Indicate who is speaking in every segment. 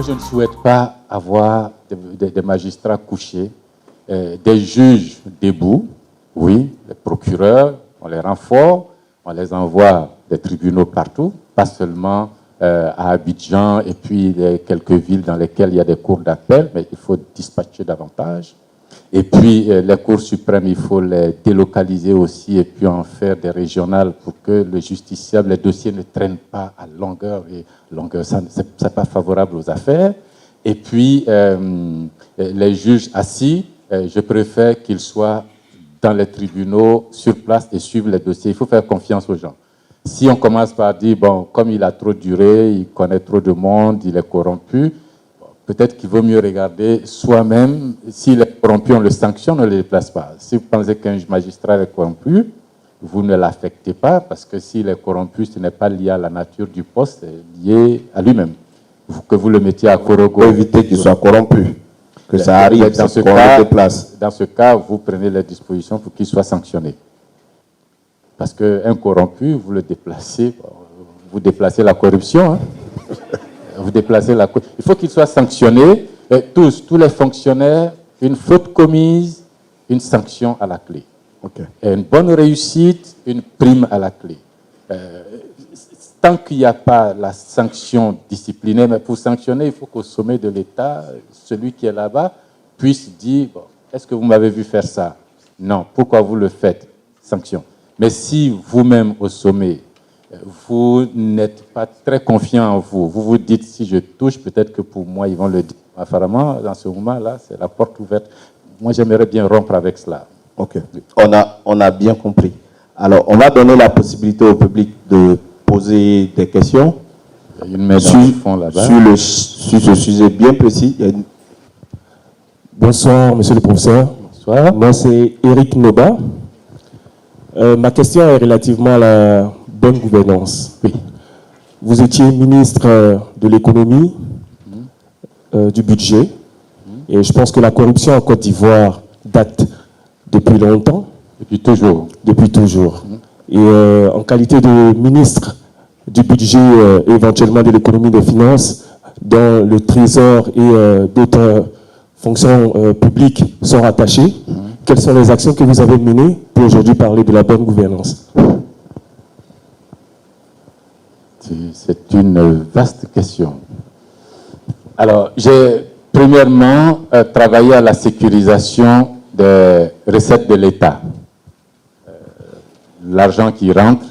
Speaker 1: Moi, je ne souhaite pas avoir des magistrats couchés, des juges debout. Oui, les procureurs, on les rend forts, on les envoie des tribunaux partout, pas seulement à Abidjan et puis quelques villes dans lesquelles il y a des cours d'appel, mais il faut dispatcher davantage. Et puis, les cours suprêmes, il faut les délocaliser aussi et puis en faire des régionales pour que le justiciable, les dossiers ne traînent pas à longueur. Et longueur, ça n'est pas favorable aux affaires. Et puis, les juges assis, je préfère qu'ils soient dans les tribunaux, sur place et suivent les dossiers. Il faut faire confiance aux gens. Si on commence par dire, bon, comme il a trop duré, il connaît trop de monde, il est corrompu, peut-être qu'il vaut mieux regarder soi-même. S'il est corrompu, on le sanctionne, on ne le déplace pas. Si vous pensez qu'un magistrat est corrompu, vous ne l'affectez pas, parce que s'il est corrompu, ce n'est pas lié à la nature du poste, c'est lié à lui-même. Que vous le mettiez à Korogo.
Speaker 2: Pour éviter qu'il soit corrompu, que ça arrive,
Speaker 1: dans ce
Speaker 2: qu'on
Speaker 1: cas,
Speaker 2: le déplace.
Speaker 1: Dans ce cas, vous prenez les dispositions pour qu'il soit sanctionné. Parce qu'un corrompu, vous le déplacez, vous déplacez la corruption. Hein. Vous déplacez la corruption. Il faut qu'il soit sanctionné. Tous les fonctionnaires, une faute commise, une sanction à la clé.
Speaker 2: Okay.
Speaker 1: Et une bonne réussite, une prime à la clé. Tant qu'il n'y a pas la sanction disciplinaire, mais pour sanctionner, il faut qu'au sommet de l'État, celui qui est là-bas puisse dire, bon, est-ce que vous m'avez vu faire ça? Non. Pourquoi vous le faites? Sanction. Mais si vous-même au sommet, vous n'êtes pas très confiant en vous, vous vous dites, si je touche, peut-être que pour moi, ils vont le dire. Apparemment, dans ce moment-là, c'est la porte ouverte. Moi, j'aimerais bien rompre avec cela.
Speaker 2: Ok. On a bien compris. Alors, on va donner la possibilité au public de poser des questions.
Speaker 1: Il y a une main dans le fond là-bas.
Speaker 2: Sur ce sujet bien précis.
Speaker 3: Bonsoir, monsieur le professeur.
Speaker 1: Bonsoir.
Speaker 3: Moi, c'est Eric Noba. Ma question est relativement à la bonne gouvernance.
Speaker 1: Oui.
Speaker 3: Vous étiez ministre de l'économie, du budget, et je pense que la corruption en Côte d'Ivoire date depuis longtemps.
Speaker 1: Depuis toujours.
Speaker 3: Depuis toujours. Et en qualité de ministre du budget et éventuellement de l'économie et des finances, dont le Trésor et d'autres fonctions publiques sont rattachées, quelles sont les actions que vous avez menées pour aujourd'hui parler de la bonne gouvernance?
Speaker 1: C'est une vaste question. Alors, j'ai premièrement travaillé à la sécurisation des recettes de l'État. L'argent qui rentre,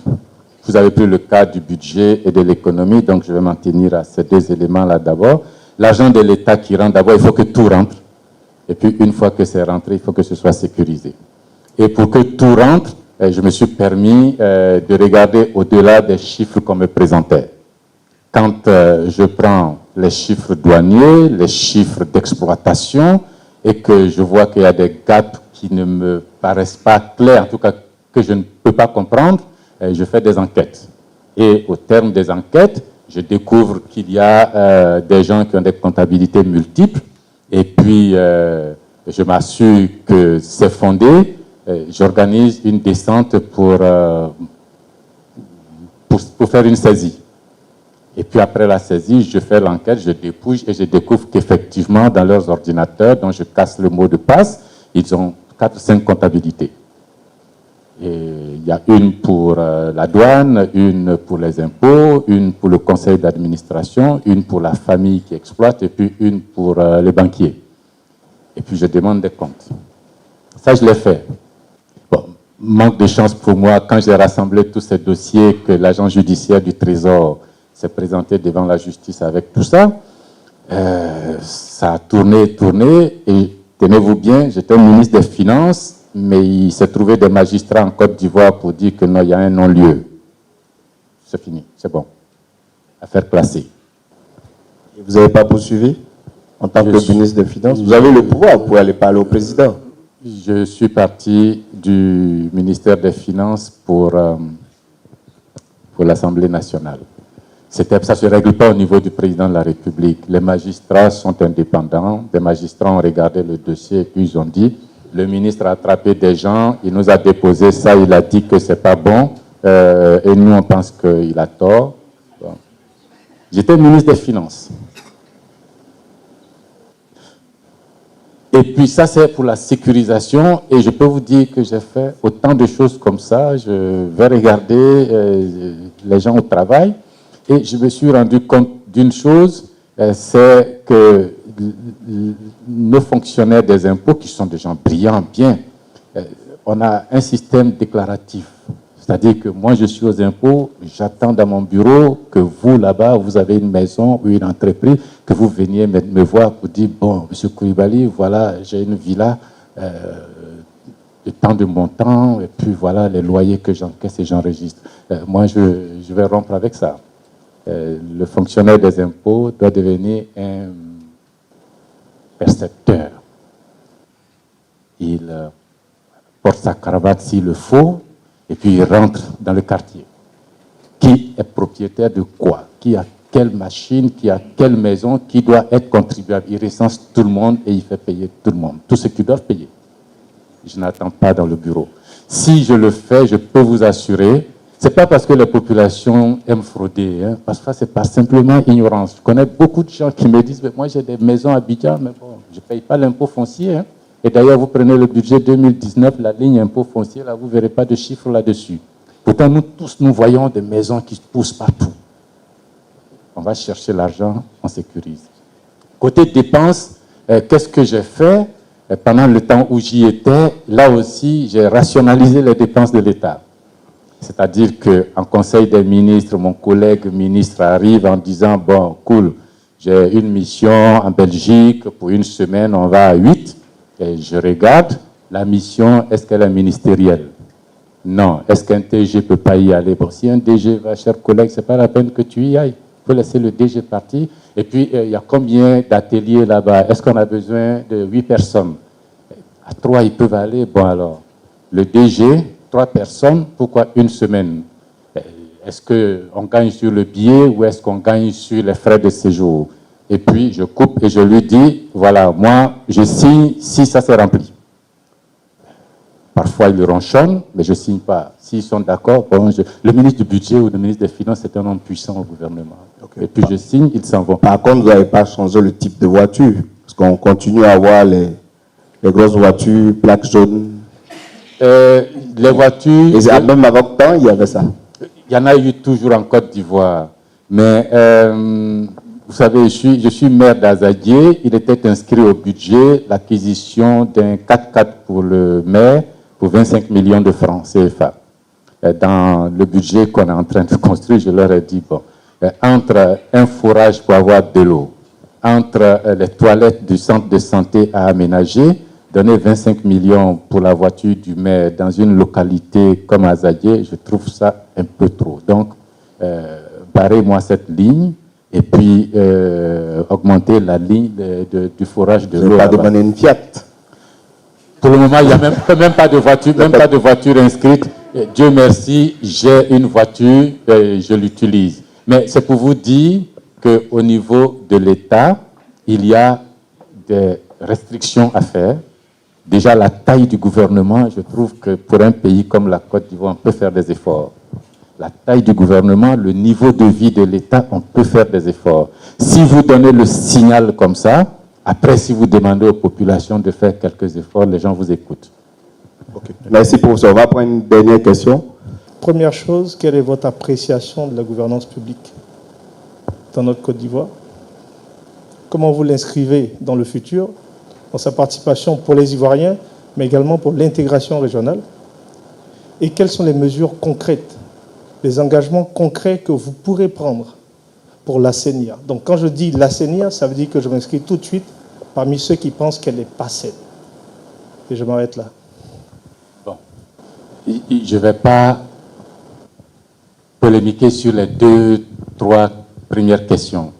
Speaker 1: vous avez pris le cas du budget et de l'économie, donc je vais m'en tenir à ces deux éléments-là d'abord. L'argent de l'État qui rentre, d'abord, il faut que tout rentre. Et puis, une fois que c'est rentré, il faut que ce soit sécurisé. Et pour que tout rentre, je me suis permis de regarder au-delà des chiffres qu'on me présentait. Quand je prends les chiffres douaniers, les chiffres d'exploitation, et que je vois qu'il y a des gaps qui ne me paraissent pas clairs, en tout cas que je ne peux pas comprendre, je fais des enquêtes. Et au terme des enquêtes, je découvre qu'il y a des gens qui ont des comptabilités multiples, et puis je m'assure que c'est fondé. J'organise une descente pour faire une saisie. Et puis après la saisie, je fais l'enquête, je dépouille et je découvre qu'effectivement, dans leurs ordinateurs, dont je casse le mot de passe, ils ont 4 ou 5 comptabilités. Et il y a une pour la douane, une pour les impôts, une pour le conseil d'administration, une pour la famille qui exploite et puis une pour les banquiers. Et puis je demande des comptes. Ça, je l'ai fait. Bon, manque de chance pour moi, quand j'ai rassemblé tous ces dossiers que l'agent judiciaire du Trésor s'est présenté devant la justice avec tout ça, ça a tourné, et tenez-vous bien, j'étais ministre des Finances, mais il s'est trouvé des magistrats en Côte d'Ivoire pour dire que non, il y a un non-lieu. C'est fini, c'est bon. Affaire classée.
Speaker 2: Et vous n'avez pas poursuivi en tant que ministre des Finances? Vous avez le pouvoir, vous pouvez aller parler au président.
Speaker 1: Je suis parti du ministère des Finances pour l'Assemblée nationale. Ça ne se règle pas au niveau du président de la République. Les magistrats sont indépendants. Les magistrats ont regardé le dossier et puis ils ont dit, le ministre a attrapé des gens, il nous a déposé ça, il a dit que ce n'est pas bon, et nous on pense qu'il a tort. Bon. J'étais ministre des Finances. Et puis ça, c'est pour la sécurisation. Et je peux vous dire que j'ai fait autant de choses comme ça. Je vais regarder les gens au travail. Et je me suis rendu compte d'une chose, c'est que nos fonctionnaires des impôts, qui sont des gens brillants, bien, on a un système déclaratif. C'est-à-dire que moi, je suis aux impôts, j'attends dans mon bureau que vous, là-bas, vous avez une maison ou une entreprise, que vous veniez me voir pour dire, bon, M. Koulibaly, voilà, j'ai une villa de tant de montant, et puis voilà les loyers que j'encaisse et j'enregistre. Moi, je vais rompre avec ça. Le fonctionnaire des impôts doit devenir un percepteur. Il porte sa cravate s'il le faut, et puis il rentre dans le quartier. Qui est propriétaire de quoi? Qui a quelle machine? Qui a quelle maison? Qui doit être contribuable? Il recense tout le monde et il fait payer tout le monde. Tous ceux qui doivent payer. Je n'attends pas dans le bureau. Si je le fais, je peux vous assurer, c'est pas parce que les populations aiment frauder, hein, parce que c'est pas simplement ignorance. Je connais beaucoup de gens qui me disent, mais moi j'ai des maisons à Abidjan, mais bon, je ne paye pas l'impôt foncier. Hein. Et d'ailleurs, vous prenez le budget 2019, la ligne impôt foncier, là, vous ne verrez pas de chiffres là-dessus. Pourtant, nous tous, nous voyons des maisons qui poussent partout. On va chercher l'argent, on sécurise. Côté dépenses, qu'est-ce que j'ai fait? Pendant le temps où j'y étais, là aussi, j'ai rationalisé les dépenses de l'État. C'est-à-dire qu'en Conseil des ministres, mon collègue ministre arrive en disant, bon, cool, j'ai une mission en Belgique, pour une semaine, on va à 8. Et je regarde, la mission, est-ce qu'elle est ministérielle? Non. Est-ce qu'un DG ne peut pas y aller? Bon, si un DG va, cher collègue, ce n'est pas la peine que tu y ailles. Il faut laisser le DG partir. Et puis, il y a combien d'ateliers là-bas? Est-ce qu'on a besoin de 8 personnes? À 3, ils peuvent aller. Bon, alors, le DG, 3 personnes, pourquoi une semaine? Est-ce qu'on gagne sur le billet ou est-ce qu'on gagne sur les frais de séjour? Et puis, je coupe et je lui dis, voilà, moi, je signe si ça s'est rempli. Parfois, ils ronchonnent, mais je ne signe pas. S'ils sont d'accord, bon, le ministre du Budget ou le ministre des Finances, c'est un homme puissant au gouvernement. Okay. Et puis, je signe, ils s'en vont.
Speaker 2: Par contre, vous n'avez pas changé le type de voiture, parce qu'on continue à avoir les grosses voitures, plaques jaunes.
Speaker 1: Les voitures...
Speaker 2: Et même avant le temps, il y avait ça.
Speaker 1: Il y en a eu toujours en Côte d'Ivoire. Mais... vous savez, je suis maire d'Azadié. Il était inscrit au budget l'acquisition d'un 4x4 pour le maire pour 25 millions de francs CFA. Dans le budget qu'on est en train de construire, je leur ai dit, bon, entre un forage pour avoir de l'eau, entre les toilettes du centre de santé à aménager, donner 25 millions pour la voiture du maire dans une localité comme Azadié, je trouve ça un peu trop. Donc, barrez-moi cette ligne. Et puis augmenter la ligne du forage de l'eau.
Speaker 2: Pas demander une Fiat.
Speaker 1: Pour le moment, il n'y a même pas de voiture, même pas de voiture inscrite. Et Dieu merci, j'ai une voiture, je l'utilise. Mais c'est pour vous dire qu'au niveau de l'État, il y a des restrictions à faire. Déjà, la taille du gouvernement, je trouve que pour un pays comme la Côte d'Ivoire, on peut faire des efforts. La taille du gouvernement, le niveau de vie de l'État, on peut faire des efforts. Si vous donnez le signal comme ça, après, si vous demandez aux populations de faire quelques efforts, les gens vous écoutent.
Speaker 2: Okay. Merci, professeur. On va prendre une dernière question.
Speaker 4: Première chose, quelle est votre appréciation de la gouvernance publique dans notre Côte d'Ivoire? Comment vous l'inscrivez dans le futur, dans sa participation pour les Ivoiriens, mais également pour l'intégration régionale? Et quelles sont les mesures concrètes, les engagements concrets que vous pourrez prendre pour la CENIA? Donc quand je dis la CENIA, ça veut dire que je m'inscris tout de suite parmi ceux qui pensent qu'elle n'est pas saine. Et je m'arrête là.
Speaker 1: Bon. Je ne vais pas polémiquer sur les 2, 3 premières questions.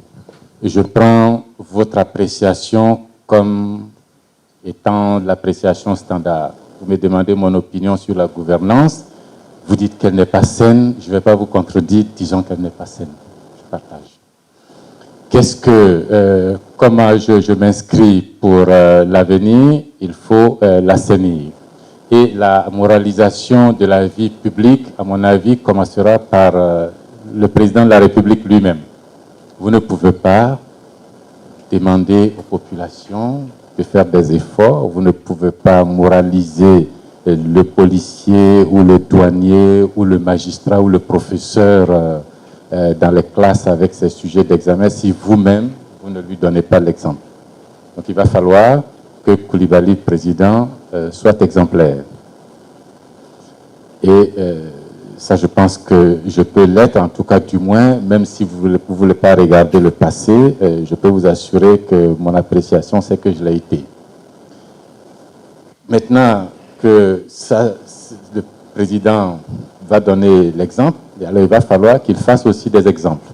Speaker 1: Je prends votre appréciation comme étant l'appréciation standard. Vous me demandez mon opinion sur la gouvernance. Vous dites qu'elle n'est pas saine, je ne vais pas vous contredire, disons qu'elle n'est pas saine. Je partage. Comment je m'inscris pour l'avenir? Il faut l'assainir. Et la moralisation de la vie publique, à mon avis, commencera par le président de la République lui-même. Vous ne pouvez pas demander aux populations de faire des efforts. Vous ne pouvez pas moraliser le policier ou le douanier ou le magistrat ou le professeur dans les classes avec ses sujets d'examen si vous-même, vous ne lui donnez pas l'exemple. Donc il va falloir que Coulibaly, président, soit exemplaire. Et ça, je pense que je peux l'être, en tout cas du moins, même si vous ne voulez pas regarder le passé, je peux vous assurer que mon appréciation, c'est que je l'ai été. Maintenant que ça, le président va donner l'exemple, alors il va falloir qu'il fasse aussi des exemples.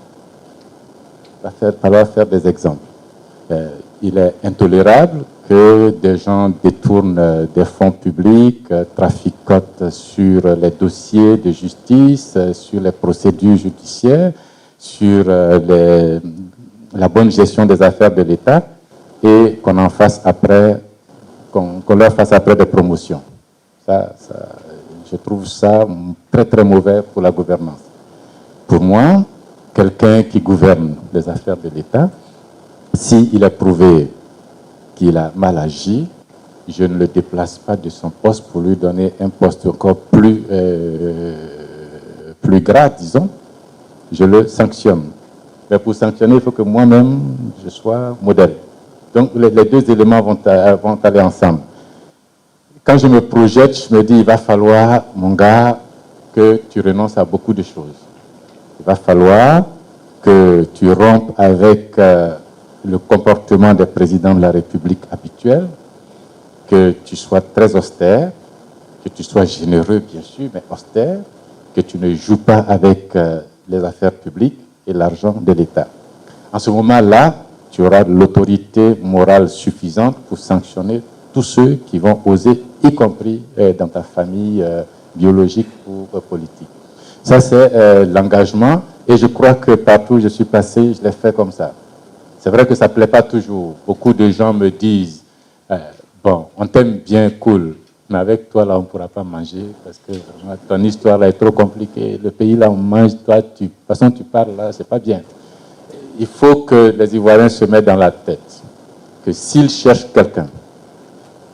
Speaker 1: Il va falloir faire des exemples. Il est intolérable que des gens détournent des fonds publics, traficotent sur les dossiers de justice, sur les procédures judiciaires, sur la bonne gestion des affaires de l'État et qu'on en fasse après, qu'on leur fasse après des promotions. Je trouve ça très très mauvais pour la gouvernance. Pour moi, quelqu'un qui gouverne les affaires de l'État, s'il est prouvé qu'il a mal agi, je ne le déplace pas de son poste pour lui donner un poste encore plus grave, disons. Je le sanctionne. Mais pour sanctionner, il faut que moi-même, je sois modèle. Donc, les deux éléments vont aller ensemble. Quand je me projette, je me dis, il va falloir, mon gars, que tu renonces à beaucoup de choses. Il va falloir que tu rompes avec le comportement des présidents de la République habituels, que tu sois très austère, que tu sois généreux, bien sûr, mais austère, que tu ne joues pas avec les affaires publiques et l'argent de l'État. En ce moment-là, tu auras l'autorité morale suffisante pour sanctionner tous ceux qui vont oser, y compris dans ta famille biologique ou politique. Ça, c'est l'engagement, et je crois que partout où je suis passé, je l'ai fait comme ça. C'est vrai que ça ne plaît pas toujours. Beaucoup de gens me disent, bon, on t'aime bien, cool, mais avec toi, là, on ne pourra pas manger parce que ton histoire, là, est trop compliquée. Le pays, là, on mange, toi, de toute façon, tu parles, là, c'est pas bien. Il faut que les Ivoiriens se mettent dans la tête que s'ils cherchent quelqu'un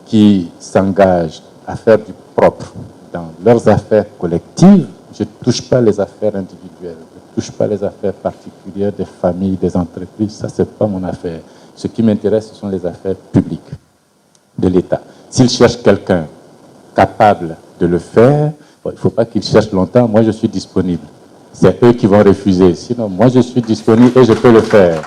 Speaker 1: qui s'engage à faire du propre dans leurs affaires collectives, je ne touche pas les affaires individuelles. Je ne touche pas les affaires particulières des familles, des entreprises. Ça, ce n'est pas mon affaire. Ce qui m'intéresse, ce sont les affaires publiques de l'État. S'ils cherchent quelqu'un capable de le faire, bon, il ne faut pas qu'ils cherchent longtemps. Moi, je suis disponible. C'est eux qui vont refuser. Sinon, moi, je suis disponible et je peux le faire.